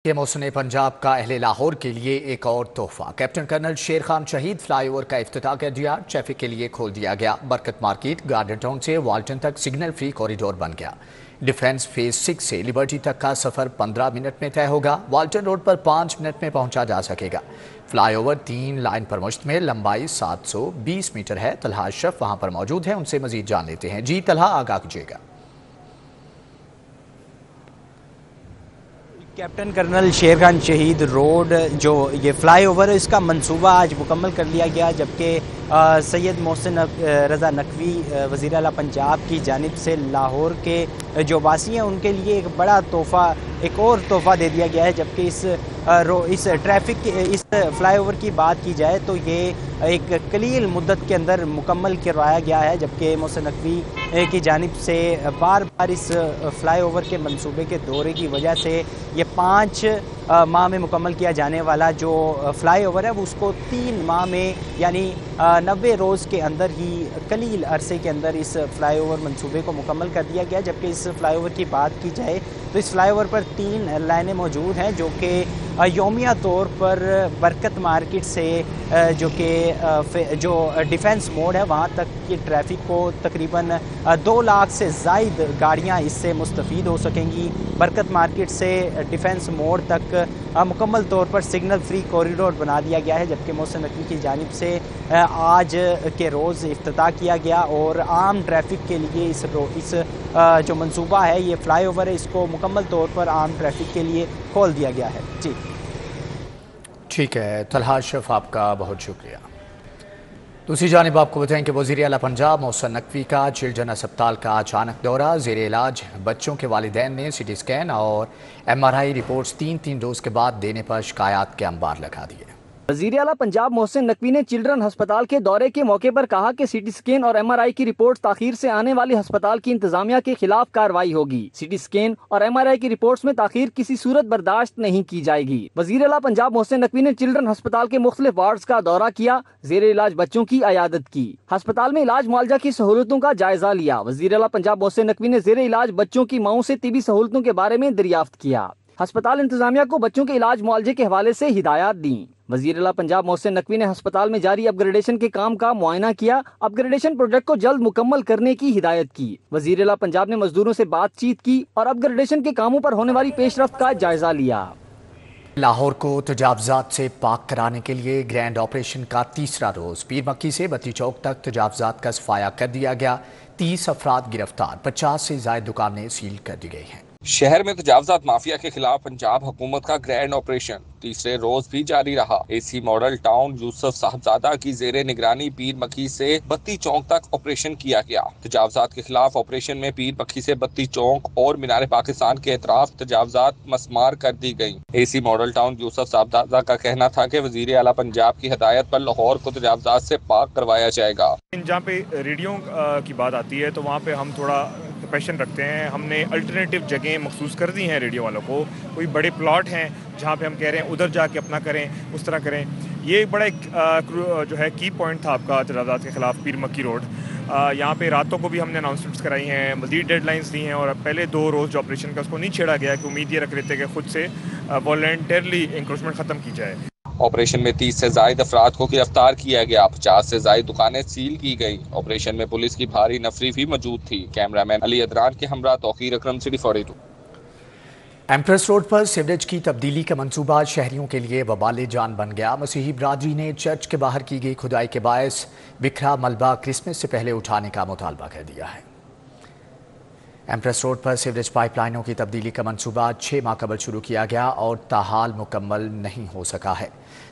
کہ محسن پنجاب کا اہل لاہور کے لیے ایک اور تحفہ۔ کیپٹن کرنل شیر خان شہید فلائی اوور کا افتتاح کر دیا، ٹریفک کے لیے کھول دیا گیا۔ برکت مارکیٹ گارڈن ٹاؤن سے والٹن تک سگنل فری کوریڈور بن گیا۔ ڈیفنس فیز 6 سے لبرٹی تک کا سفر 15 منٹ میں طے ہوگا۔ والٹن روڈ پر 5 منٹ میں پہنچا جا سکے گا۔ فلائی اوور 3 لائن پر مشتمل، لمبائی 720 میٹر ہے۔ طلحہ اشرف وہاں پر موجود ہیں، ان سے مزید جان لیتے ہیں۔ جی طلحہ، آگاہ کیجیے گا۔ کیپٹن کرنل شیر خان شہید روڈ جو یہ فلائی اوور ہے، اس کا منصوبہ آج مکمل کر لیا گیا، جبکہ سید محسن رضا نقوی وزیر اعلیٰ پنجاب کی جانب سے لاہور کے جو واسی ہیں ان کے لیے ایک بڑا تحفہ، ایک اور تحفہ دے دیا گیا ہے۔ جبکہ اس ٹریفک اس فلائی اوور کی بات کی جائے تو یہ ایک قلیل مدت کے اندر مکمل کروایا گیا ہے، جبکہ محسن نقوی کی جانب سے بار بار اس فلائی اوور کے منصوبے کے دورے کی وجہ سے یہ 5 ماہ میں مکمل کیا جانے والا جو فلائی اوور ہے وہ اس کو 3 ماہ میں یعنی 90 روز کے اندر ہی قلیل عرصے کے اندر اس فلائی اوور منصوبے کو مکمل کر دیا گیا۔ جبکہ اس فلائی اوور کی بات کی جائے تو اس فلائی اوور پر 3 لائنیں موجود ہیں، جو کہ یومیہ طور پر برکت مارکیٹ سے جو ڈیفنس موڑ ہے وہاں تک کی ٹریفک کو تقریباً 2 لاکھ سے زائد گاڑیاں اس سے مستفید ہو سکیں گی۔ برکت مارکیٹ سے ڈیفنس موڑ تک مکمل طور پر سگنل فری کوریڈور بنا دیا گیا ہے، جبکہ محسن نقوی کی جانب سے آج کے روز افتتاح کیا گیا اور عام ٹریفک کے لیے اس جو منصوبہ ہے یہ فلائی اوور ہے، اس کو مکمل طور پر عام ٹریفک کے لیے کھول دیا گیا ہے۔ جی ٹھیک ہے طلحہ اشرف، آپ کا بہت شکریہ۔ دوسری جانب آپ کو بتائیں کہ وزیر اعلیٰ پنجاب محسن نقوی کا چلڈرن ہسپتال کا اچانک دورہ، زیر علاج بچوں کے والدین نے سی ٹی اسکین اور MRI رپورٹس 3 روز کے بعد دینے پر شکایات کے انبار لگا دیے۔ وزیر اعلیٰ پنجاب محسن نقوی نے چلڈرن ہسپتال کے دورے کے موقع پر کہا کہ سی ٹی اسکین اور MRI کی رپورٹس تاخیر سے آنے والی ہسپتال کی انتظامیہ کے خلاف کارروائی ہوگی۔ سی ٹی اسکین اور MRI کی رپورٹس میں تاخیر کسی صورت برداشت نہیں کی جائے گی۔ وزیر اعلیٰ پنجاب محسن نقوی نے چلڈرن ہسپتال کے مختلف وارڈز کا دورہ کیا، زیر علاج بچوں کی عیادت کی، ہسپتال میں علاج معالجہ کی سہولتوں کا جائزہ لیا۔ وزیر اعلیٰ پنجاب محسن نقوی نے زیر علاج بچوں کی ماؤں سے طبی سہولتوں کے بارے میں دریافت کیا، ہسپتال انتظامیہ کو بچوں کے علاج معالجے کے حوالے سے ہدایات دیں۔ وزیر اعلیٰ پنجاب محسن نقوی نے ہسپتال میں جاری اپ گریڈیشن کے کام کا معائنہ کیا، اپ گریڈیشن پروجیکٹ کو جلد مکمل کرنے کی ہدایت کی۔ وزیر اعلیٰ پنجاب نے مزدوروں سے بات چیت کی اور اپ گریڈیشن کے کاموں پر ہونے والی پیش رفت کا جائزہ لیا۔ لاہور کو تجاوزات سے پاک کرانے کے لیے گرینڈ آپریشن کا تیسرا روز، پیر مکی سے بتی چوک تک تجاوزات کا صفایا کر دیا گیا۔ 30 افراد گرفتار، 50 سے زائد دکانیں سیل کر دی گئی ہیں۔ شہر میں تجاوزات مافیا کے خلاف پنجاب حکومت کا گرینڈ آپریشن تیسرے روز بھی جاری رہا۔ AC ماڈل ٹاؤن یوسف صاحبزادہ کی زیر نگرانی پیر مکی سے بتی چوک تک آپریشن کیا گیا۔ تجاوزات کے خلاف آپریشن میں پیر مکی سے بتی چوک اور مینار پاکستان کے اطراف تجاوزات مسمار کر دی گئی۔ AC ماڈل ٹاؤن یوسف صاحبزادہ کا کہنا تھا کہ وزیر اعلیٰ پنجاب کی ہدایت پر لاہور کو تجاوزات سے پاک کروایا جائے گا۔ جہاں پہ ریڈیو کی بات آتی ہے تو وہاں پہ ہم تھوڑا پیشن رکھتے ہیں، ہم نے الٹرنیٹیو جگہیں مخصوص کر دی ہیں ریڈیو والوں کو۔ کوئی بڑے پلاٹ ہیں جہاں پہ ہم کہہ رہے ہیں ادھر جا کے اپنا کریں، اس طرح کریں۔ یہ بڑا ایک جو ہے کی پوائنٹ تھا آپ کا تجاوزات کے خلاف پیر مکی روڈ۔ یہاں پہ راتوں کو بھی ہم نے اناؤنسمنٹس کرائی ہیں، مزید ڈیڈ لائنس دی ہیں، اور پہلے 2 روز جو آپریشن کا اس کو نہیں چھیڑا گیا کہ امید یہ رکھ لیتے کہ خود سے والنٹیرلی انکروچمنٹ ختم کی جائے۔ آپریشن میں 30 سے زائد افراد کو گرفتار کیا گیا، 50 سے زائد دکانیں سیل کی گئی۔ آپریشن میں پولیس کی بھاری نفری بھی موجود تھی۔ کیمرہ مین علی ادران کے ہمراہ توقیر اکرم، سٹی 42۔ ایمپریس روڈ پر سیوریج کی تبدیلی کا منصوبہ شہریوں کے لیے وبال جان بن گیا۔ مسیحی برادری نے چرچ کے باہر کی گئی کھدائی کے باعث بکھرا ملبہ کرسمس سے پہلے اٹھانے کا مطالبہ کر دیا ہے۔ ایمپریس روڈ پر سیوریج پائپ لائنوں کی تبدیلی کا منصوبہ 6 ماہ قبل شروع کیا گیا اور تاحال مکمل نہیں ہو سکا ہے،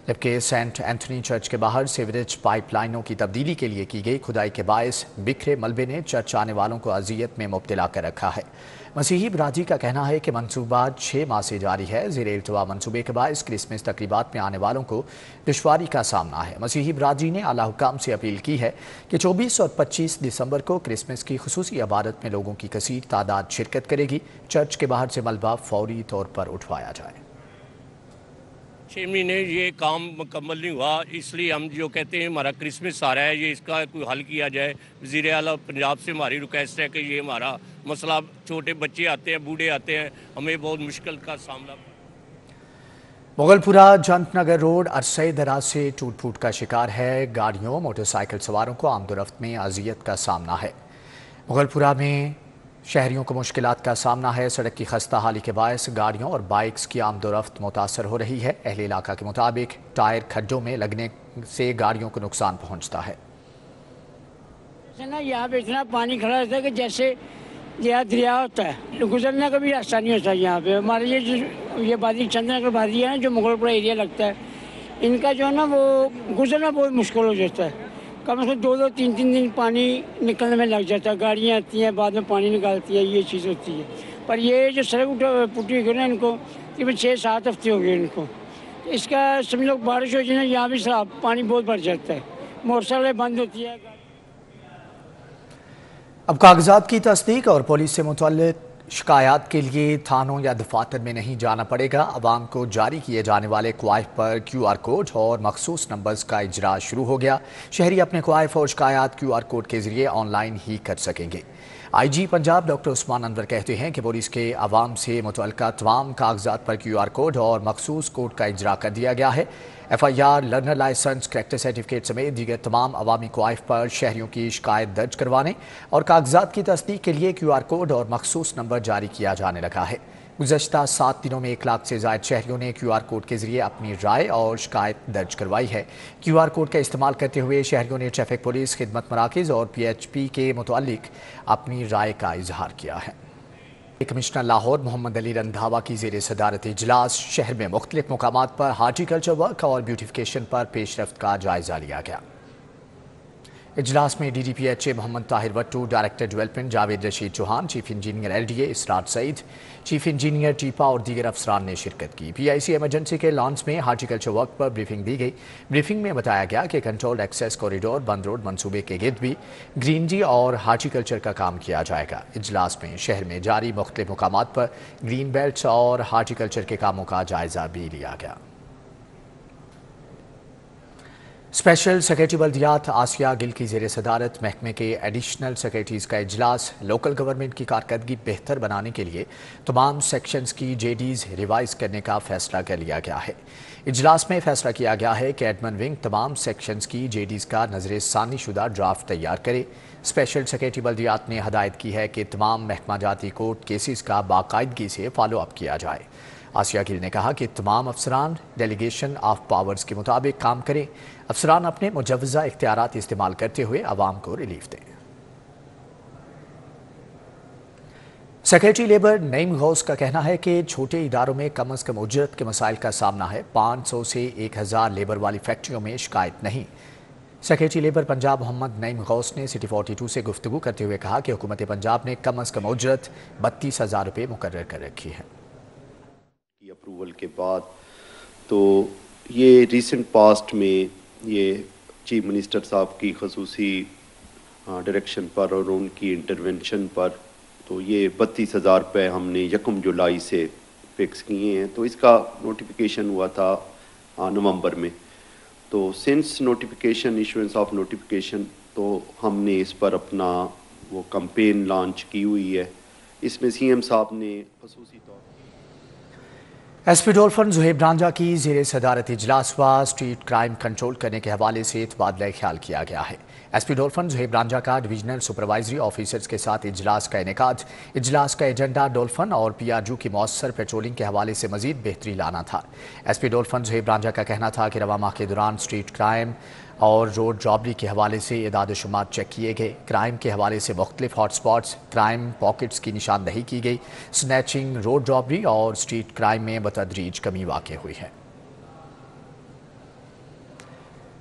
جبکہ سینٹ اینتھنی چرچ کے باہر سیوریج پائپ لائنوں کی تبدیلی کے لیے کی گئی کھدائی کے باعث بکھرے ملبے نے چرچ آنے والوں کو اذیت میں مبتلا کر رکھا ہے۔ مسیحی برادری کا کہنا ہے کہ منصوبہ 6 ماہ سے جاری ہے۔ زیر التوا منصوبے کے باعث کرسمس تقریبات میں آنے والوں کو دشواری کا سامنا ہے۔ مسیحی برادری نے اعلیٰ حکام سے اپیل کی ہے کہ 24 اور 25 دسمبر کو کرسمس کی خصوصی عبادت میں لوگوں کی کثیر تعداد شرکت کرے گی۔ چرچ کے باہر سے ملبہ فوری طور پر اٹھوایا جائے۔ 6 مہینے یہ کام مکمل نہیں ہوا، اس لیے ہم جو کہتے ہیں ہمارا کرسمس آ رہا ہے، یہ اس کا کوئی حل کیا جائے۔ وزیر اعلیٰ پنجاب سے ہماری ریکویسٹ ہے کہ یہ ہمارا مسئلہ، چھوٹے بچے آتے ہیں، بوڑھے آتے ہیں، ہمیں بہت مشکل کا سامنا मुगलपुरा जंतनगर रोड अरसे दराज से टूट फूट का शिकार है। गाड़ियों मोटरसाइकिल सवारों को आमदोरफ्त में अजियत का सामना है। मुगलपुरा में शहरियों को मुश्किलात का सामना है। सड़क की खस्ता हाली के बायस गाड़ियों और बाइक्स की आमदोरफ्त मुतासर हो रही है। अहले इलाका के मुताबिक टायर खड्डों में लगने से गाड़ियों को नुकसान पहुंचता है। यहाँ पे इतना पानी खड़ा रहता है कि जैसे दरिया होता है, गुजरने का भी रास्ता नहीं होता। यहाँ पे हमारे ये बादी चंद्रनगर बादी है ना, जो मुगलपुरा एरिया लगता है, इनका जो है ना वो गुजरना बहुत मुश्किल हो जाता है। कम से कम 2-2, 3-3 दिन पानी निकलने में लग जाता है। गाड़ियाँ आती हैं, बाद में पानी निकालती है, ये चीज़ होती है। पर ये जो सड़क पुटी हुई ना, इनको तकरीबन 6-7 हफ्ते हो गए इनको। इसका समझ लो बारिश हो जाए ना, यहाँ भी पानी बहुत बढ़ जाता है, मोटरसाइकिलें बंद होती है। अब कागजात की तस्दीक और पुलिस से मुतल्लिक शिकायत के लिए थानों या दफातर में नहीं जाना पड़ेगा। अवाम को जारी किए जाने वाले क्वाइफ पर QR कोड और मखसूस नंबर्स का इजरा शुरू हो गया। शहरी अपने क्वाइफ और शिकायत QR कोड के जरिए ऑनलाइन ही कर सकेंगे। IG पंजाब डॉक्टर उस्मान अनवर कहते हैं कि पुलिस के अवाम से मुतल्लिका तमाम कागजात पर QR कोड और मखसूस कोड का इजरा कर दिया गया है। FIR, learner licence, character certificate समेत दीगर तमाम अवामी क्वाइफ पर शहरियों की शिकायत दर्ज करवाने और कागजात की तस्दीक के लिए QR कोड और मखसूस नंबर जारी किया जाने लगा है। गुज़श्ता 7 दिनों में 1 लाख से ज़ायद शहरियों ने QR कोड के जरिए अपनी राय और शिकायत दर्ज करवाई है। QR कोड का इस्तेमाल करते हुए शहरियों ने ट्रैफिक पुलिस, खिदमत मराकिज़ और PHP के मुतालिक अपनी राय का इजहार किया है। कमिश्नर लाहौर मोहम्मद अली रंधावा की ज़ेर सदारत इजलास शहर में मुख्तलिफ मकामात पर हार्टिकल्चर वर्क और ब्यूटिफिकेशन पर पेशरफ्त का जायजा लिया गया। इजलास में DDPHA Mohammad Tahir Wattoo, director development Javed Rashid Chauhan, chief engineer LDA Israr Saeed, chief engineer TEPA और दीगर अफसरान ने शिरकत की। PIC एमरजेंसी के लॉन्च में हार्टिकल्चर वर्क पर ब्रीफिंग दी गई। ब्रीफिंग में बताया गया कि कंट्रोल्ड एक्सेस कॉरिडोर बंद रोड मंसूबे के गिर्द भी ग्रीनरी और हार्टिकल्चर का काम किया जाएगा। इजलास में शहर में जारी मुख्तलिफ मकामात पर ग्रीन बेल्ट और हार्टिकल्चर के कामों का जायजा भी लिया गया। स्पेशल सेक्रेटरी बल्दियात आसिया गिल की ज़ेर सदारत महकमे के एडिशनल सेक्रेटरीज़ का इजलास लोकल गवर्नमेंट की कारकर्दगी बेहतर बनाने के लिए तमाम सेक्शंस की JDs रिवाइज करने का फैसला कर लिया गया है। इजलास में फैसला किया गया है कि एडमन विंग तमाम सेक्शंस की JDs का नजर सानी शुदा ड्राफ्ट तैयार करे। स्पेशल सेक्रेटरी बल्दियात ने हदायत की है कि तमाम महकमा जाती कोर्ट केसेस का बाकायदगी से फॉलो अप किया जाए। आसिया गिल ने कहा कि तमाम अफसरान डेलीगेशन ऑफ पावर्स के मुताबिक काम करें। अफसरान अपने मुजव्वज़ा इख्तियारात इस्तेमाल करते हुए आवाम को रिलीफ दें। सेक्रेटरी लेबर नईम गौस का कहना है कि छोटे इदारों में कम अज़ कम उजरत के मसाइल का सामना है। 500 से 1000 लेबर वाली फैक्ट्रियों में शिकायत नहीं। सेक्रेटरी लेबर पंजाब मोहम्मद नईम गौस ने सिटी 42 से गुफ्तगू करते हुए कहा कि हुकूमत पंजाब ने कम अज़ कम उजरत 32,000 रुपये मुकर्रर कर रखी है। अप्रूवल के बाद तो ये रिसेंट पास्ट में ये चीफ मिनिस्टर साहब की खसूसी डायरेक्शन पर और उनकी इंटरवेंशन पर तो ये 32,000 रुपये हमने 1 जुलाई से फिक्स किए हैं। तो इसका नोटिफिकेशन हुआ था नवंबर में। तो since notification issuance of notification तो हमने इस पर अपना वो कैंपेन लॉन्च की हुई है। इसमें CM साहब ने खसूसी तौर SP डोल्फन ज़ुहैब रांझा की ज़ेर सदारत इजलास व स्ट्रीट क्राइम कंट्रोल करने के हवाले से तबादला ख्याल किया गया है। SP डोल्फन ज़ुहैब रांझा का डिवीजनल सुपरवाइजरी ऑफिसर्स के साथ इजलास का इनेकाद। इजलास का एजेंडा डोल्फन और PRU की मौसर पेट्रोलिंग के हवाले से मजीद बेहतरी लाना था। SP डोल्फन ज़ुहैब रांझा का कहना था कि रवा माह के दौरान स्ट्रीट क्राइम और रोड रॉबरी के हवाले से इदाद शुमार चेक किए गए। क्राइम के हवाले से मुख्तलिफ हॉट स्पॉट्स, क्राइम पॉकेट्स की निशानदही की गई। स्नैचिंग, रोड रॉबरी और स्ट्रीट क्राइम में बतदरीज कमी वाक़ हुई है।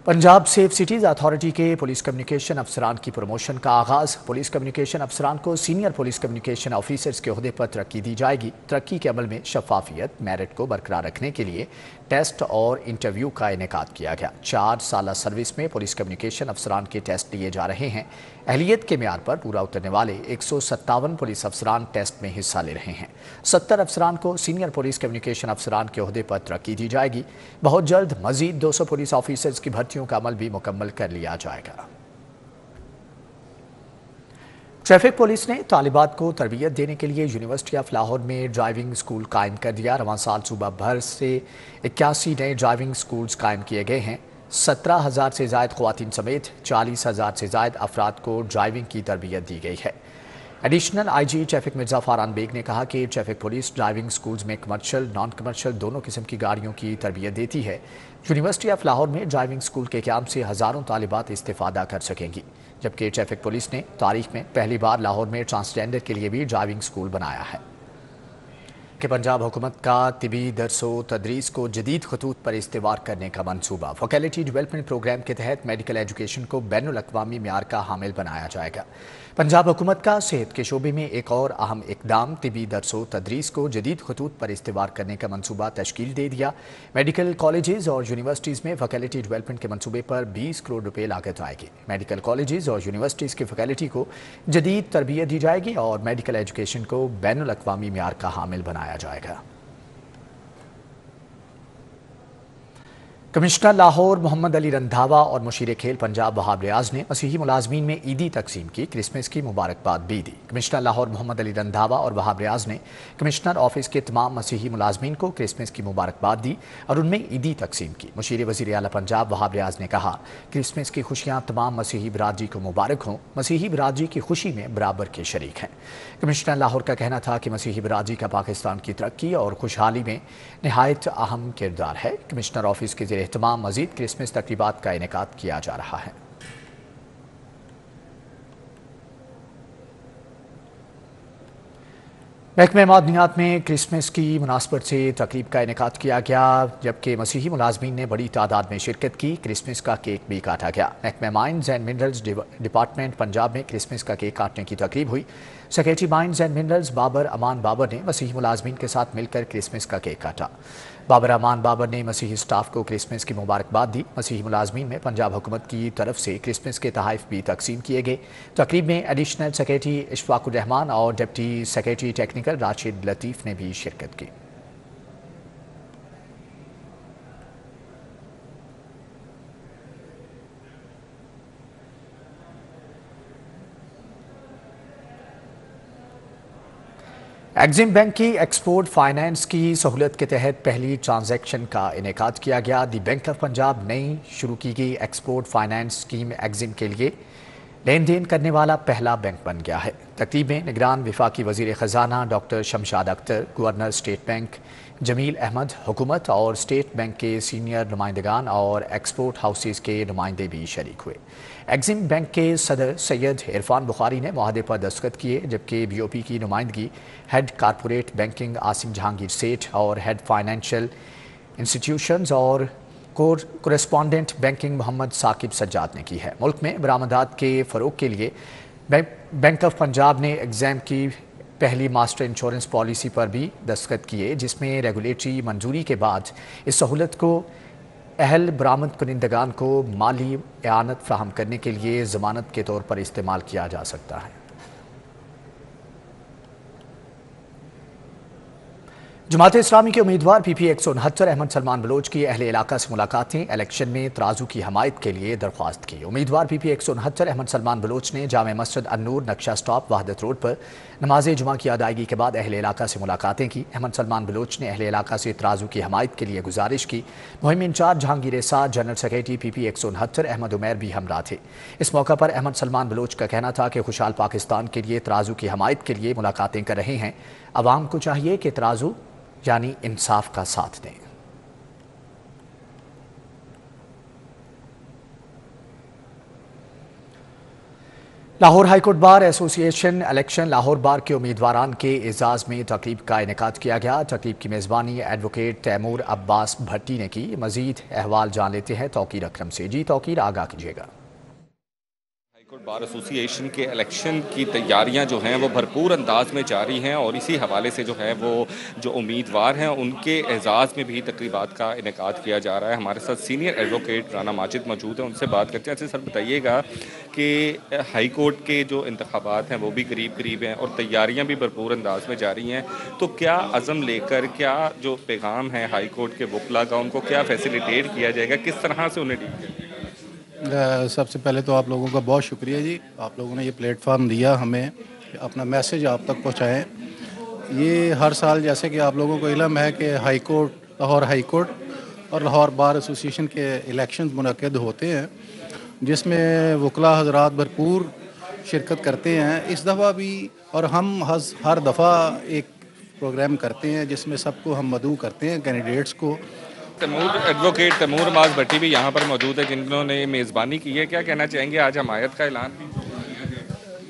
पंजाब सेफ सिटीज़ अथॉरिटी के पुलिस कम्युनिकेशन अफसरान की प्रमोशन का आगाज़। पुलिस कम्युनिकेशन अफसरान को सीनियर पुलिस कम्युनिकेशन ऑफिसर्स के ओहदे पर तरक्की दी जाएगी। तरक्की के अमल में शफाफियत, मेरिट को बरकरार रखने के लिए टेस्ट और इंटरव्यू का इनेकाद किया गया। 4 साल सर्विस में पुलिस कम्युनिकेशन अफसरान के टेस्ट लिए जा रहे हैं। अहलियत के म्यार पर पूरा उतरने वाले 157 पुलिस अफसरान टेस्ट में हिस्सा ले रहे हैं। 70 अफसरान को सीनियर पुलिस कम्युनिकेशन अफसरान के ओहदे पर तरक्की दी जाएगी। बहुत जल्द मजीद 200 पुलिस ऑफिसर्स की भर्तियों का अमल भी मुकम्मल कर लिया जाएगा। ट्रैफिक पुलिस ने तालिबात को तरबियत देने के लिए यूनिवर्सिटी ऑफ लाहौर में ड्राइविंग स्कूल कायम कर दिया। रवां साल सूबा भर से 81 नए ड्राइविंग स्कूल्स कायम किए गए हैं। 17,000 से ज़ायद ख्वातीन समेत 40,000 से ज़ायद अफराद को ड्राइविंग की तरबियत दी गई है। Additional IG traffic Mirza Faran Baig ने कहा कि ट्रैफिक पुलिस ड्राइविंग स्कूल्स में कमर्शियल नॉन कमर्शियल दोनों किस्म की गाड़ियों की तरबियत देती है। यूनिवर्सिटी ऑफ लाहौर में ड्राइविंग स्कूल के क़याम से हज़ारों तालिबात इस्तिफ़ादा कर सकेंगी, जबकि ट्रैफिक पुलिस ने तारीख में पहली बार लाहौर में ट्रांसजेंडर के लिए भी ड्राइविंग स्कूल बनाया है। कि पंजाब हुकूमत का तिबी दरसो तदरीस को जदीद खतूत पर इस्तेवार करने का मंसूबा। फैकल्टी डेवलपमेंट प्रोग्राम के तहत मेडिकल एजुकेशन को बैनुल-अक़वामी मेयार का हामिल बनाया जाएगा। पंजाब हुकूमत का सेहत के शोबे में एक और अहम इकदाम तिबी दरसो तदरीस को जदीद खतूत पर इस्तेवार करने का मंसूबा तश्कील दे दिया। मेडिकल कॉलेजेस और यूनिवर्सिटीज़ में फैकल्टी डेवलपमेंट के मंसूबे पर 20 करोड़ रुपये लागत आएगी। मेडिकल कॉलेजेस और यूनिवर्सिटीज़ की फैकल्टी को जदीद तरबियत दी जाएगी और मेडिकल एजुकेशन को बैनुल-अक़वामी मेयार का हामिल बनाया जाएगा। कमिश्नर लाहौर मोहम्मद अली रंधावा और मुशीर खेल पंजाब वहाब रियाज ने मसीही मुलाजमीन में ईदी तकसीम की क्रिसमस की मुबारकबाद भी दी। कमिश्नर लाहौर मोहम्मद अली रंधावा और वहाब रियाज ने कमिश्नर ऑफिस के तमाम मसीही मुलाजमीन को क्रिसमस की मुबारकबाद दी और उनमें ईदी तकसीम की। मुशीर वज़ीर आला पंजाब वहाब रियाज ने कहा, क्रिसमस की खुशियाँ तमाम मसीही बरादरी को मुबारक हों। मसीही बरादरी की खुशी में बराबर के शरीक हैं। कमिश्नर लाहौर का कहना था कि मसीही बरादरी का पाकिस्तान की तरक्की और खुशहाली में नहायत अहम किरदार है। कमिश्नर ऑफिस के ज़ेरे तमाम मज़ीद क्रिसमस तकरीबात का इनेकाद किया जा रहा है। महकमे मादनियात में क्रिसमस की मुनासबत से तकरीब का इनेकाद किया गया, जबकि मसीही मुलाजमीन ने बड़ी तादाद में शिरकत की। क्रिसमस का केक भी काटा गया। महकमे mines and minerals department Punjab में क्रिसमस का केक काटने की तकरीब हुई। Secretary mines and minerals Babar Aman Babar ने मसीही मुलाजमीन के साथ मिलकर क्रिसमस का केक काटा। बाबर अमान बाबर ने मसीही स्टाफ को क्रिसमस की मुबारकबाद दी। मसीही मुलाजमीन में पंजाब हुकूमत की तरफ से क्रिसमस के तोहफ़े भी तकसीम किए गए। तकरीब में एडिशनल सेक्रेटरी इशफाकुर रहमान और डिप्टी सेक्रेटरी टेक्निकल राशिद लतीफ़ ने भी शिरकत की। एग्जिम बैंक की एक्सपोर्ट फाइनेंस की सहूलत के तहत पहली ट्रांजैक्शन का इनेकाद किया गया। दी बैंक ऑफ पंजाब नई शुरू की गई एक्सपोर्ट फाइनेंस स्कीम एग्जिम के लिए लेन देन करने वाला पहला बैंक बन गया है। तकरीब में निगरान वफाकी वज़ीर ख़जाना doctor Shamshad Akhtar, governor state bank Jamil Ahmed, हुकूमत और स्टेट बैंक के सीनियर नुमाइंदगान और एक्सपोर्ट हाउसेस के नुमाइंदे भी शरीक हुए। एग्जिम बैंक के सदर सैयद इरफान बुखारी ने मुआहदे पर दस्तखत किए, जबकि BOP की नुमाइंदगी head corporate banking Asim Jahangir सेठ और हेड फाइनेंशियल इंस्टीट्यूशंस और कोरेस्पॉन्डेंट बैंकिंग मोहम्मद साकिब सज्जाद ने की है। मुल्क में बरामदात के फ़रोग के लिए बैंक ऑफ पंजाब ने एग्जाम की पहली मास्टर इंश्योरेंस पॉलिसी पर भी दस्तखत किए, जिसमें रेगुलेटरी मंजूरी के बाद इस सहूलत को अहल बरामद कुनिंदगान को माली एआनत फ्राहम करने के लिए ज़मानत के तौर पर इस्तेमाल किया जा सकता है। जमात इस्लामी के उम्मीदवार PP 169 अहमद सलमान बलोच की अहले इलाका से मुलाकातें। इलेक्शन में तराजू की हमायत के लिए दरख्वास्त की। उम्मीदवार PP 169 अहमद सलमान बलोच ने जामे मस्जिद अन्नूर नक्शा स्टॉप वहदत रोड पर नमाज जुमा की अदायगी के बाद अहले इलाका से मुलाकातें की। अहमद सलमान बलोच ने अहले इलाका से तराजू की हमायत के लिए गुजारिश की। मुहिम incharge Jahangir Saad, general secretary PP 169 Ahmed Umair भी हमरा थे। इस मौका पर अहमद सलमान बलोच का कहना था कि खुशहाल पाकिस्तान के लिए तराजू की हमायत के लिए मुलाकातें कर रहे हैं। अवाम को चाहिए कि तराजू यानी इंसाफ का साथ दें। Lahore high court bar association election Lahore bar के उम्मीदवारान के एजाज में तकरीब का इनेकाद किया गया। तकरीब की मेज़बानी एडवोकेट तैमूर अब्बास भट्टी ने की। मजीद अहवाल जान लेते हैं तौकीर अकरम से। जी तौकीर, आगाह कीजिएगा। हाईकोर्ट बार एसोसिएशन के इलेक्शन की तैयारियां जो हैं वो भरपूर अंदाज में जारी हैं और इसी हवाले से जो है वो जो उम्मीदवार हैं उनके एजाज़ में भी तकरीबात का इनेकाद किया जा रहा है। हमारे साथ सीनियर एडवोकेट राना माजिद मौजूद हैं, उनसे बात करते हैं। अच्छा सर, बताइएगा कि हाई कोर्ट के जो इंतखाबात हैं वो भी करीब हैं और तैयारियाँ भी भरपूर अंदाज में जारी हैं, तो क्या अज़म लेकर क्या जो पैगाम है हाई कोर्ट के वकला का उनको क्या फैसिलिटेट किया जाएगा, किस तरह से उन्हें डील किया? سب سے پہلے تو آپ لوگوں کا بہت شکریہ جی، آپ لوگوں نے یہ پلیٹ فارم دیا ہمیں کہ اپنا میسیج آپ تک پہنچائیں۔ یہ ہر سال جیسے کہ آپ لوگوں کو علم ہے کہ لاہور ہائی کورٹ اور لاہور بار ایسوسیشن کے الیکشنز منعقد ہوتے ہیں، جس میں وکلاء حضرات بھرپور شرکت کرتے ہیں۔ اس دفعہ بھی اور ہم ہر دفعہ ایک پروگرام کرتے ہیں جس میں سب کو ہم مدعو کرتے ہیں کینڈیڈیٹس کو۔ ایڈوکیٹ تیمور ماز بھٹی بھی یہاں پر موجود ہے جنہوں نے میزبانی کی ہے، کیا کہنا چاہیں گے؟ آج حمایت کا اعلان بھی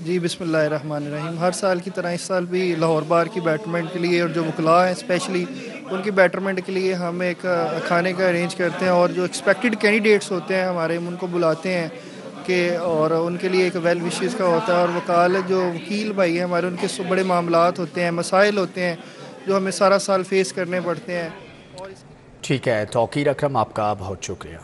جی بسم اللہ الرحمن الرحیم۔ ہر سال کی طرح اس سال بھی لاہور بار کی بیٹرمنٹ کے لیے اور جو وکلاء ہیں اسپیشلی ان کی بیٹرمنٹ کے لیے ہم ایک کھانے کا ارینج کرتے ہیں، اور جو ایکسپیکٹڈ کینڈیڈیٹس ہوتے ہیں ہمارے ان کو بلاتے ہیں کہ اور ان کے لیے ایک ویل وشیز کا ہوتا ہے، اور جو وکیل بھائی ہیں ہمارے ان کے بڑے معاملات ہوتے ہیں، مسائل ہوتے ہیں جو ہمیں سارا سال فیس کرنے پڑتے ہیں۔ ٹھیک ہے توقیر اکرم، آپ کا بہت شکریہ۔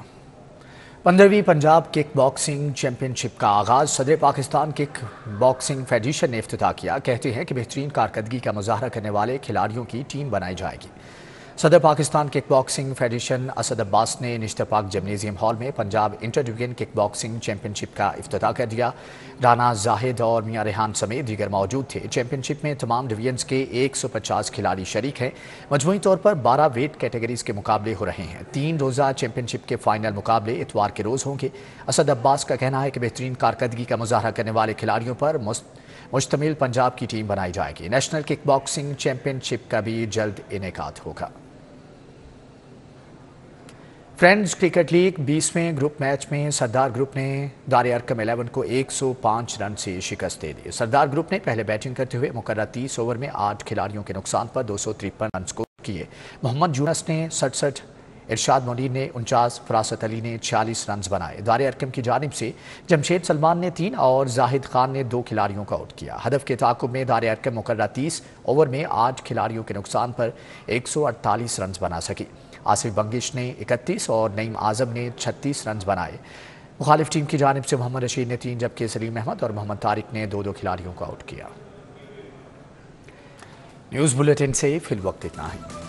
15ویں Punjab kick boxing championship کا آغاز صدر پاکستان کک باکسنگ فیڈریشن نے افتتاح کیا۔ کہتے ہیں کہ بہترین کارکردگی کا مظاہرہ کرنے والے کھلاڑیوں کی ٹیم بنائی جائے گی۔ صدر Pakistan kick boxing federation Asad Abbas نے نشتر پاک جمنیزیم ہال میں Punjab inter division kick boxing championship کا افتتاح کر دیا۔ رانا زاہد اور میاں ریحان سمیت دیگر موجود تھے۔ چیمپئن شپ میں تمام ڈویژنز کے 150 کھلاڑی شریک ہیں۔ مجموعی طور پر 12 ویٹ کیٹیگریز کے مقابلے ہو رہے ہیں۔ 3 روزہ چیمپئن شپ کے فائنل مقابلے اتوار کے روز ہوں گے۔ اسد عباس کا کہنا ہے کہ بہترین کارکردگی کا مظاہرہ کرنے والے کھلاڑیوں پر مشتمل پنجاب کی ٹیم بنائی جائے گی۔ National kick boxing championship کا بھی جلد انعقاد ہوگا۔ فرینڈز کرکٹ لیگ 20ویں گروپ میچ میں سردار گروپ نے دار ارقم 11 کو 105 رن سے شکست دے دی۔ سردار گروپ نے پہلے بیٹنگ کرتے ہوئے مقررہ 30 اوور میں 8 کھلاڑیوں کے نقصان پر 253 رن سکور کیے۔ محمد یونس نے 67، ارشاد منیر نے 49، فراست علی نے 46 رنز بنائے۔ دار ارقم کی جانب سے جمشید سلمان نے 3 اور زاہد خان نے 2 کھلاڑیوں کو آؤٹ کیا۔ ہدف کے تعاقب میں دار ارقم مقررہ 30 اوور میں 8 کھلاڑیوں کے نقصان پر 148 رنز بنا سکی۔ آصف بنگش نے 31 اور نعیم اعظم نے 36 رنز بنائے۔ مخالف ٹیم کی جانب سے محمد رشید نے 3 جبکہ سلیم احمد اور محمد طارق نے 2 کھلاڑیوں کو آؤٹ کیا۔ نیوز بلیٹن سے فی الوقت اتنا ہے۔